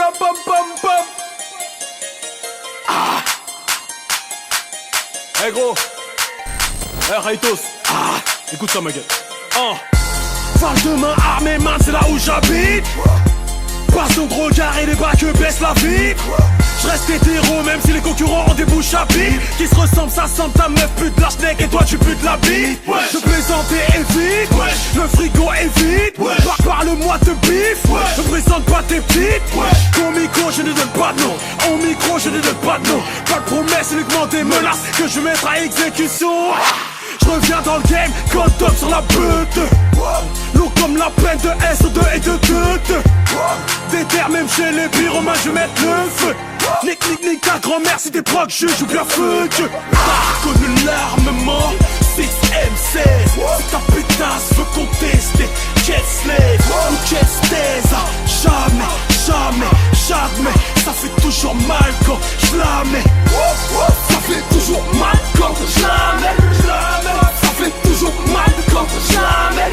bam bam bam bam. Ah. Hey gros. Hey Raitos. Ah. Écoute ça ma gueule. Face de main armée, man, c'est là où j'habite. Passion de regard et les bas que baisse la vie. Je reste hétéro même si les concurrents ont des bouches à pique. Qui se ressemblent, ça sent ta meuf pute la schneck et toi tu putes la bite. Je plaisante et évite. Le frigo est vide. Parle-moi de bif. Ne présente pas tes petites. Au micro je ne donne pas de nom. Au micro je ne donne pas de nom. Pas de promesses, uniquement des menaces que je vais mettre à exécution. Je reviens dans le game, code top sur la pute. Lourd comme la peine de S2 et de 2. Déter même chez les pyromanes, je vais mettre le feu. Nique ta grand-mère si t'es proc, je joue bien fuck. T'as connu l'armement 6M16. Si ta pétasse veut contester, quête slave ou quête staise. Jamais, ça fait toujours mal quand je la mets. Ça fait toujours mal quand je la mets. Ça fait toujours mal quand je la mets.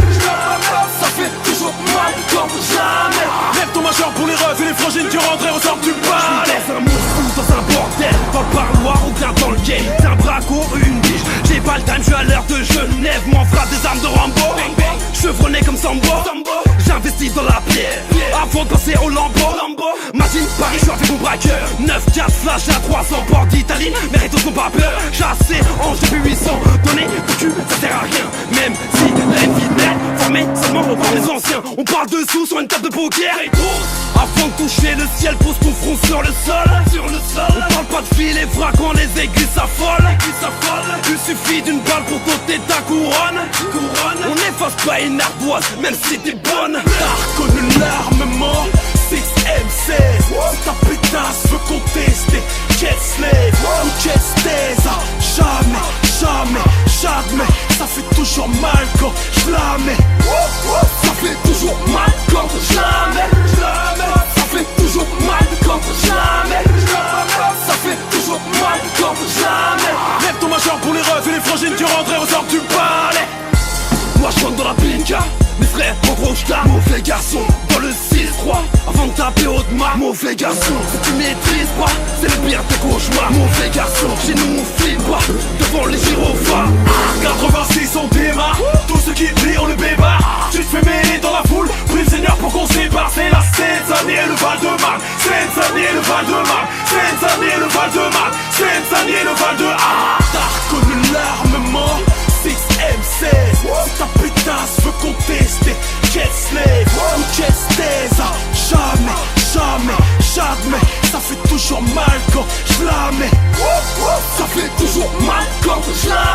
Ça fait toujours mal quand je la mets. Lève ton majeur pour les refs et les frangines qui rentrent et ressortent du palais. Dans un monstre ou dans un bordel, dans le parloir ou bien dans le game. C'est un braco ou une biche. J'ai pas le time, je suis à l'heure de Genève. M'en frappe des armes de Rambo. Chevronné comme Sambo. J'investis dans la pierre avant de passer au lambeau. Imagine Paris, je suis avec mon braqueur. 9-4 flash à 300 ports d'Italie. Mes rétos sont pas peur. Chassé en GP 800. Donner du cul, ça sert à rien. Même si la haine fidèle, formé seulement par les anciens. On parle de sous sur une table de poker. Avant de toucher le ciel, pose ton front sur le sol. On parle pas de filet quand les aigus s'affolent. Il suffit d'une balle pour t'ôter ta couronne. On n'efface pas une ardoise, même si t'es bonne. T'as reconnu l'armement 6M16. Si ta pétasse veut contester, quête slave ou quête staise. Jamais, ça fait toujours mal quand je la mets. Ça fait toujours mal quand je la mets. Ça fait toujours mal quand je la mets. Ça fait toujours mal quand je la mets. Lève ton majeur pour les refs et les frangines qui rentrent et ressortent du palais. Moi je rentre dans la pinka, mes frères en gros j't'as. Mauvais garçon, dans le 6-3 avant de taper haut de ma. Mauvais garçon, si tu maîtrises pas, c'est le pire des cauchemars. Mauvais garçon, chez nous on flippe pas devant les gyrophares. 86 on démarre, tous ceux qui brillent on le bébat. Tu te fais mêler dans la foule, prie le Seigneur pour qu'on sépare. C'est la Seine-Saint-Denis et le Val-de-Marne. Seine-Saint-Denis et le Val-de-Marne. Seine-Saint-Denis et le Val-de-Marne. Seine-Saint-Denis et le Val-de-Marne. T'as reconnu l'armement 6M16. Si ta pétasse veut contester, quête slave ou quête staise. Jamais, ça fait toujours mal quand je la mets. Ça fait toujours mal quand je la mets.